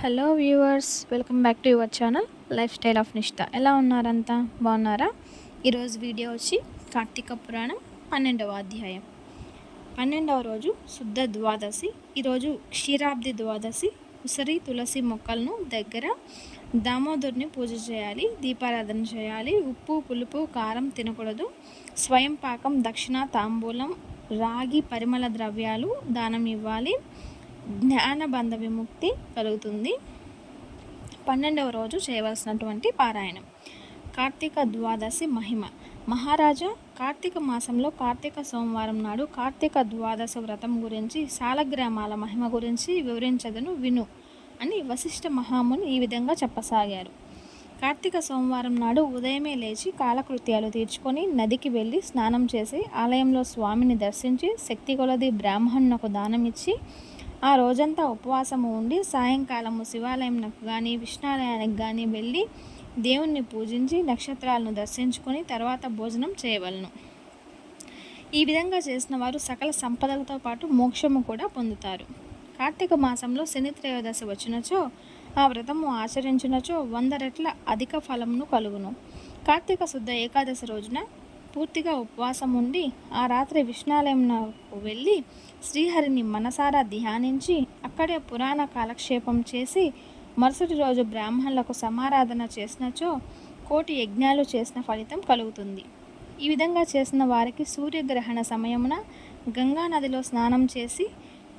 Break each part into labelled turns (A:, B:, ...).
A: Hello viewers, welcome back to your channel life style of నిష్ఠ. ఎలా ఉన్నారంతా? బాగున్నారా? ఈరోజు వీడియో వచ్చి కార్తీక పురాణం 12వ అధ్యాయం 12వ రోజు శుద్ధ ద్వాదశి. ఈరోజు క్షీరాబ్ది ద్వాదశి. ఉసిరి తులసి మొక్కలను దగ్గర దామోదరుని పూజ చేయాలి, దీపారాధన చేయాలి. ఉప్పు పులుపు కారం తినకూడదు. స్వయం పాకం, దక్షిణ, తాంబూలం, రాగి పరిమళ ద్రవ్యాలు దానం ఇవ్వాలి. జ్ఞానబంధ విముక్తి కలుగుతుంది. 12వ రోజు చేయవలసినటువంటి పారాయణం. కార్తీక ద్వాదశి మహిమ. మహారాజా, కార్తీక మాసంలో కార్తీక సోమవారం నాడు కార్తీక ద్వాదశ వ్రతం గురించి, సాలగ్రామాల మహిమ గురించి వివరించదను విను అని వశిష్ఠ మహాముని ఈ విధంగా చెప్పసాగారు. కార్తీక సోమవారం నాడు ఉదయమే లేచి కాలకృత్యాలు తీర్చుకొని నదికి వెళ్ళి స్నానం చేసి ఆలయంలో స్వామిని దర్శించి శక్తి కొలది బ్రాహ్మణునకు దానమిచ్చి ఆ రోజంతా ఉపవాసము ఉండి సాయంకాలము శివాలయంకు కానీ విష్ణాలయానికి కానీ వెళ్ళి దేవుణ్ణి పూజించి నక్షత్రాలను దర్శించుకొని తర్వాత భోజనం చేయవలను. ఈ విధంగా చేసిన వారు సకల సంపదలతో పాటు మోక్షము కూడా పొందుతారు. కార్తీక మాసంలో శని త్రయోదశి వచ్చినచో ఆ వ్రతము ఆచరించినచో 100 రెట్ల అధిక ఫలమును కలుగును. కార్తీక శుద్ధ ఏకాదశి రోజున పూర్తిగా ఉపవాసం ఉండి ఆ రాత్రి విష్ణాలయంకు వెళ్ళి శ్రీహరిని మనసారా ధ్యానించి అక్కడే పురాణ కాలక్షేపం చేసి మరుసటి రోజు బ్రాహ్మణులకు సమారాధన చేసినచో 1,000,000 యజ్ఞాలు చేసిన ఫలితం కలుగుతుంది. ఈ విధంగా చేసిన వారికి సూర్యగ్రహణ సమయమున గంగా నదిలో స్నానం చేసి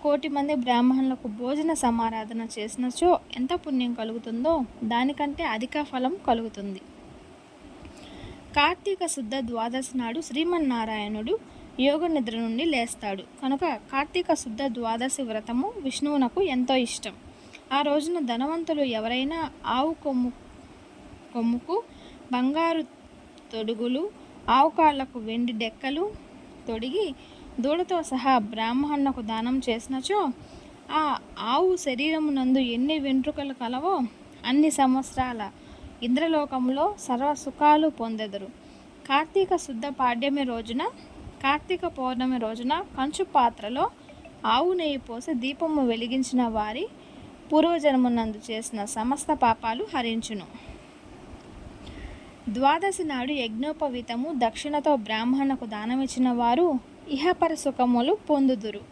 A: 1,000,000 మంది బ్రాహ్మణులకు భోజన సమారాధన చేసినచో ఎంత పుణ్యం కలుగుతుందో దానికంటే అధిక ఫలం కలుగుతుంది. కార్తీక శుద్ధ ద్వాదశి నాడు శ్రీమన్నారాయణుడు యోగ నిద్ర నుండి లేస్తాడు కనుక కార్తీక శుద్ధ ద్వాదశి వ్రతము విష్ణువునకు ఎంతో ఇష్టం. ఆ రోజున ధనవంతులు ఎవరైనా ఆవు కొమ్ముకు బంగారు తొడుగులు, ఆవు కాళ్లకు వెండి డెక్కలు తొడిగి దూడతో సహా బ్రాహ్మణునకు దానం చేసినచో ఆ ఆవు శరీరమునందు ఎన్ని వెంట్రుకలు కలవో అన్ని సంవత్సరాల ఇంద్రలోకంలో సర్వ సుఖాలు పొందెదరు. కార్తీక శుద్ధ పాడ్యమి రోజున, కార్తీక పౌర్ణమి రోజున కంచు పాత్రలో ఆవు నెయ్యి పోసి దీపము వెలిగించిన వారి పూర్వజన్మనందు చేసిన సమస్త పాపాలు హరించును. ద్వాదశి నాడు యజ్ఞోపవీతము దక్షిణతో బ్రాహ్మణకు దానమిచ్చిన వారు ఇహపర సుఖములు పొందుదురు.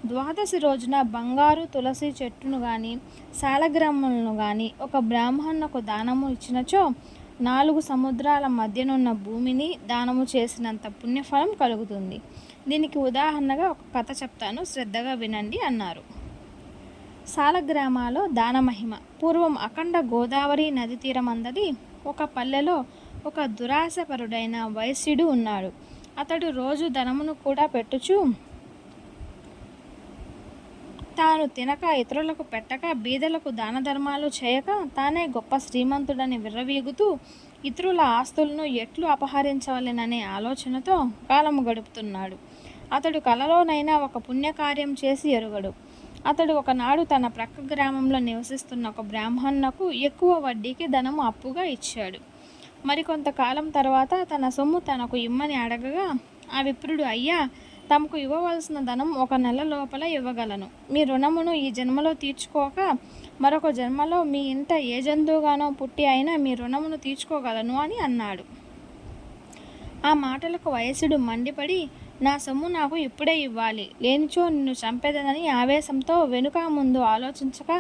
A: ద్వాదశి రోజున బంగారు తులసి చెట్టును కానీ సాలగ్రాములను కానీ ఒక బ్రాహ్మణునకు దానము ఇచ్చినచో 4 సముద్రాల మధ్యనున్న భూమిని దానము చేసినంత పుణ్యఫలం కలుగుతుంది. దీనికి ఉదాహరణగా ఒక కథ చెప్తాను, శ్రద్ధగా వినండి అన్నారు. సాలగ్రామాలో దానమహిమ. పూర్వం అఖండ గోదావరి నది తీరమందలి ఒక పల్లెలో ఒక దురాశపరుడైన వైశ్యుడు ఉన్నాడు. అతడు రోజు ధనమును కూడా పెట్టుచు తాను తినక ఇతరులకు పెట్టక బీదలకు దాన ధర్మాలు చేయక తానే గొప్ప శ్రీమంతుడని విర్రవీగుతూ ఇతరుల ఆస్తులను ఎట్లు అపహరించవలెననే ఆలోచనతో కాలము గడుపుతున్నాడు. అతడు కలలోనైనా ఒక పుణ్యకార్యం చేసి ఎరుగడు. అతడు ఒకనాడు తన ప్రక్క గ్రామంలో నివసిస్తున్న ఒక బ్రాహ్మణునకు ఎక్కువ వడ్డీకి ధనము అప్పుగా ఇచ్చాడు. మరికొంతకాలం తర్వాత తన సొమ్ము తనకు ఇమ్మని అడగగా ఆ విప్రుడు, అయ్యా, తమకు ఇవ్వవలసిన ధనం 1 నెల లోపల ఇవ్వగలను. మీ రుణమును ఈ జన్మలో తీర్చుకోక మరొక జన్మలో మీ ఇంట ఏ జంతువుగానో పుట్టి అయినా మీ రుణమును తీర్చుకోగలను అని అన్నాడు. ఆ మాటలకు వయసుడు మండిపడి, నా సొమ్ము నాకు ఇప్పుడే ఇవ్వాలి, లేనిచో నిన్ను చంపేదనని ఆవేశంతో వెనుక ముందు ఆలోచించక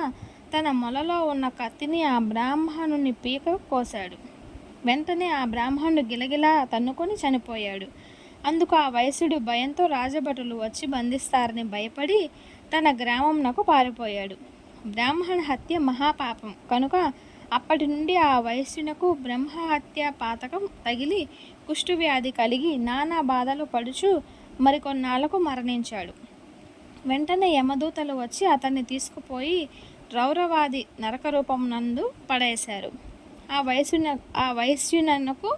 A: తన మొలలో ఉన్న కత్తిని ఆ బ్రాహ్మణుని పీక కోశాడు. వెంటనే ఆ బ్రాహ్మణుడు గిలగిలా తన్నుకొని చనిపోయాడు. అందుకు ఆ వైశ్యుడు భయంతో రాజభటులు వచ్చి బంధిస్తారని భయపడి తన గ్రామంనకు పారిపోయాడు. బ్రాహ్మణ హత్య మహాపాపం కనుక అప్పటి నుండి ఆ వైశ్యునకు బ్రహ్మహత్య పాతకం తగిలి కుష్ఠవ్యాధి కలిగి నానా బాధలు పడుచు మరికొన్నాళ్లకు మరణించాడు. వెంటనే యమదూతలు వచ్చి అతన్ని తీసుకుపోయి రౌరవాది నరకరూపం నందు పడేశారు. ఆ వైశ్యునకు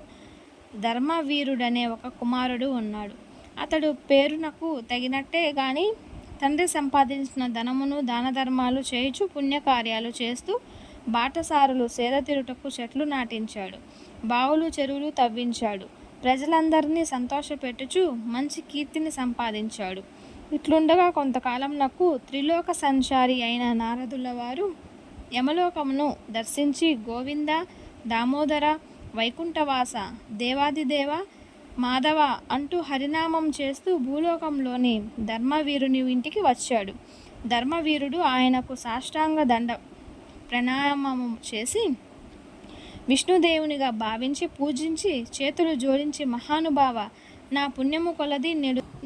A: ధర్మవీరుడనే ఒక కుమారుడు ఉన్నాడు. అతడు పేరునకు తగినట్టే గాని తండ్రి సంపాదించిన ధనమును దాన ధర్మాలు చేయుచు పుణ్యకార్యాలు చేస్తూ బాటసారులు సేదతీరుటకు చెట్లు నాటించాడు, బావులు చెరువులు తవ్వించాడు, ప్రజలందరినీ సంతోషపెట్టుచు మంచి కీర్తిని సంపాదించాడు. ఇట్లుండగా కొంతకాలం నాకు త్రిలోక సంచారి అయిన నారదుల వారు యమలోకమును దర్శించి గోవింద, దామోదర, వైకుంఠవాస, దేవాదిదేవ, మాధవ అంటూ హరినామం చేస్తూ భూలోకంలోని ధర్మవీరుని ఇంటికి వచ్చాడు. ధర్మవీరుడు ఆయనకు సాష్టాంగ దండ ప్రణామము చేసి విష్ణుదేవునిగా భావించి పూజించి చేతులు జోడించి, మహానుభావ, నా పుణ్యము కొలది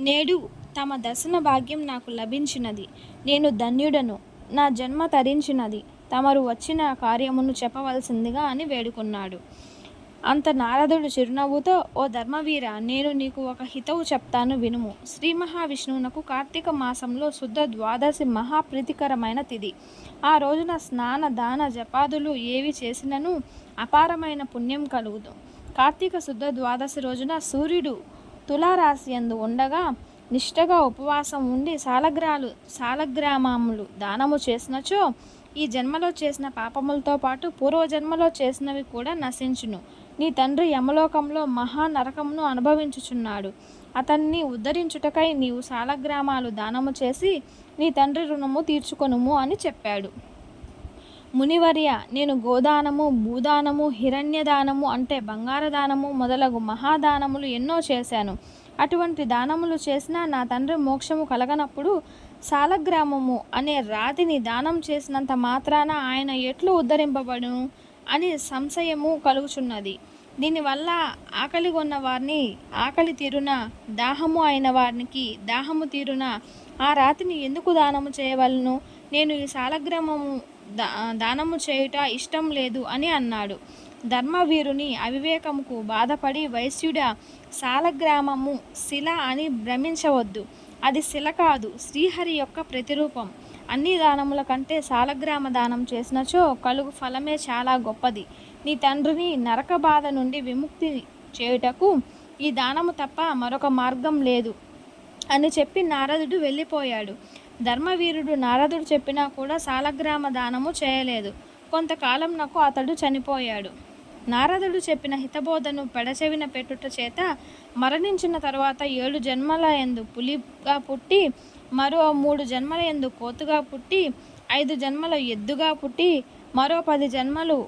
A: నేడు తమ దర్శన భాగ్యం నాకు లభించినది. నేను ధన్యుడను. నా జన్మ తరించినది. తమరు వచ్చిన కార్యమును చెప్పవలసిందిగా అని వేడుకున్నాడు. అంత నారదుడు చిరునవ్వుతో, ఓ ధర్మవీర, నేను నీకు ఒక హితవు చెప్తాను వినుము. శ్రీ మహావిష్ణువునకు కార్తీక మాసంలో శుద్ధ ద్వాదశి మహాప్రీతికరమైన తిథి. ఆ రోజున స్నాన దాన జపాదులు ఏవి చేసినను అపారమైన పుణ్యం కలుగుదు. కార్తీక శుద్ధ ద్వాదశి రోజున సూర్యుడు తులారాశి యందు ఉండగా నిష్టగా ఉపవాసం ఉండి సాలగ్రామములు దానము చేసినచో ఈ జన్మలో చేసిన పాపములతో పాటు పూర్వజన్మలో చేసినవి కూడా నశించును. నీ తండ్రి యమలోకంలో మహా నరకమును అనుభవించుచున్నాడు. అతన్ని ఉద్ధరించుటకై నీవు సాలగ్రామాలు దానము చేసి నీ తండ్రి రుణము తీర్చుకొనుము అని చెప్పాడు. మునివర్య, నేను గోదానము, భూదానము, హిరణ్యదానము అంటే బంగార దానము మొదలగు మహాదానములు ఎన్నో చేశాను. అటువంటి దానములు చేసినా నా తండ్రి మోక్షము కలగనప్పుడు సాలగ్రామము అనే రాతిని దానం చేసినంత మాత్రాన ఆయన ఎట్లు ఉద్ధరింపబడును అని సంశయము కలుగుచున్నది. దీనివల్ల ఆకలిగొన్న వారిని ఆకలి తీరున, దాహము అయిన వారికి దాహము తీరున ఆ రాతిని ఎందుకు దానము చేయవలను? నేను ఈ సాలగ్రామము దానము చేయుట ఇష్టం లేదు అని అన్నాడు. ధర్మవీరుని అవివేకముకు బాధపడి, వైశ్యుడ, సాలగ్రామము శిల అని భ్రమించవద్దు. అది శిల కాదు, శ్రీహరి యొక్క ప్రతిరూపం. అన్ని దానముల కంటే సాలగ్రామ దానం చేసినచో కలుగు ఫలమే చాలా గొప్పది. నీ తండ్రిని నరక బాధ నుండి విముక్తి చేయుటకు ఈ దానము తప్ప మరొక మార్గం లేదు అని చెప్పి నారదుడు వెళ్ళిపోయాడు. ధర్మవీరుడు నారదుడు చెప్పినా కూడా సాలగ్రామ దానము చేయలేదు. కొంతకాలం నాకు అతడు చనిపోయాడు. నారదుడు చెప్పిన హితబోధను పెడచెవిన పెట్టుట చేత మరణించిన తర్వాత 7 జన్మల యందు పులిగా పుట్టి, మరో 3 జన్మల యందు కోతుగా పుట్టి, 5 జన్మల ఎద్దుగా పుట్టి, మరో 10 జన్మలు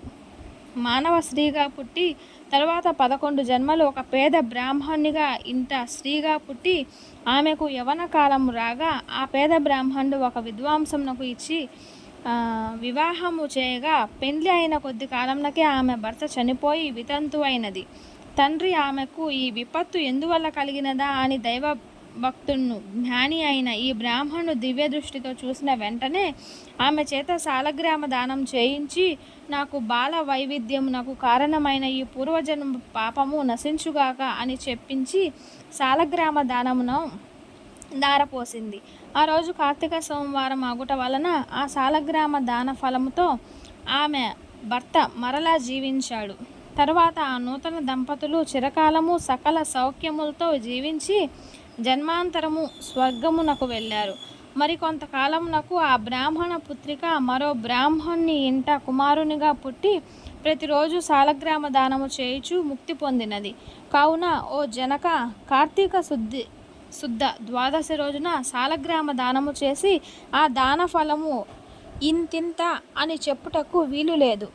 A: మానవ స్త్రీగా పుట్టి, తర్వాత 11 జన్మలు ఒక పేద బ్రాహ్మణునిగా ఇంట స్త్రీగా పుట్టి, ఆమెకు యవన కాలము రాగా ఆ పేద బ్రాహ్మణుడు ఒక విద్వాంసమునకు ఇచ్చి వివాహము చేయగా పెండ్లి అయిన కొద్ది కాలంలోకే ఆమె భర్త చనిపోయి వితంతు అయినది. తండ్రి ఆమెకు ఈ విపత్తు ఎందువల్ల కలిగినదా అని దైవ భక్తును జ్ఞాని అయిన ఈ బ్రాహ్మణుడు దివ్య దృష్టితో చూసిన వెంటనే ఆమె చేత సాలగ్రామ దానం చేయించి, నాకు బాల వైవిధ్యమునకు కారణమైన ఈ పూర్వజన్మ పాపము నశించుగాక అని చెప్పించి సాలగ్రామ దానమును దారపోసింది. ఆ రోజు కార్తీక సోమవారం ఆగుట వలన ఆ సాలగ్రామ దాన ఫలముతో ఆమె భర్త మరలా జీవించాడు. తర్వాత ఆ నూతన దంపతులు చిరకాలము సకల సౌఖ్యములతో జీవించి జన్మాంతరము స్వర్గమునకు వెళ్ళారు. మరికొంతకాలమునకు ఆ బ్రాహ్మణ పుత్రిక మరో బ్రాహ్మణుని ఇంట కుమారునిగా పుట్టి ప్రతిరోజు సాలగ్రామ దానము చేయుచు ముక్తి పొందినది. కావున ఓ జనక, కార్తీక శుద్ధ ద్వాదశి రోజున సాలగ్రామ దానము చేసి ఆ దాన ఫలము ఇంతింత అని చెప్పుటకు వీలు లేదు,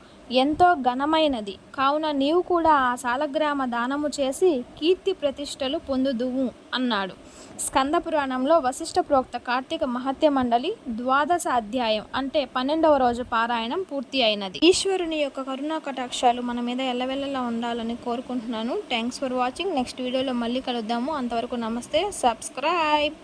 A: ఎంతో ఘనమైనది. కావున నీవు కూడా ఆ సాలగ్రామ దానము చేసి కీర్తి ప్రతిష్టలు పొందుదువు అన్నాడు. స్కంద పురాణంలో వశిష్ఠ ప్రోక్త కార్తీక మహత్య మండలి ద్వాదశ అధ్యాయం అంటే 12వ రోజు పారాయణం పూర్తి అయినది. ఈశ్వరుని యొక్క కరుణా కటాక్షాలు మన మీద ఎల్లవెల్లలా ఉండాలని కోరుకుంటున్నాను. Thanks for watching. నెక్స్ట్ వీడియోలో మళ్ళీ కలుద్దాము. అంతవరకు నమస్తే. సబ్స్క్రైబ్.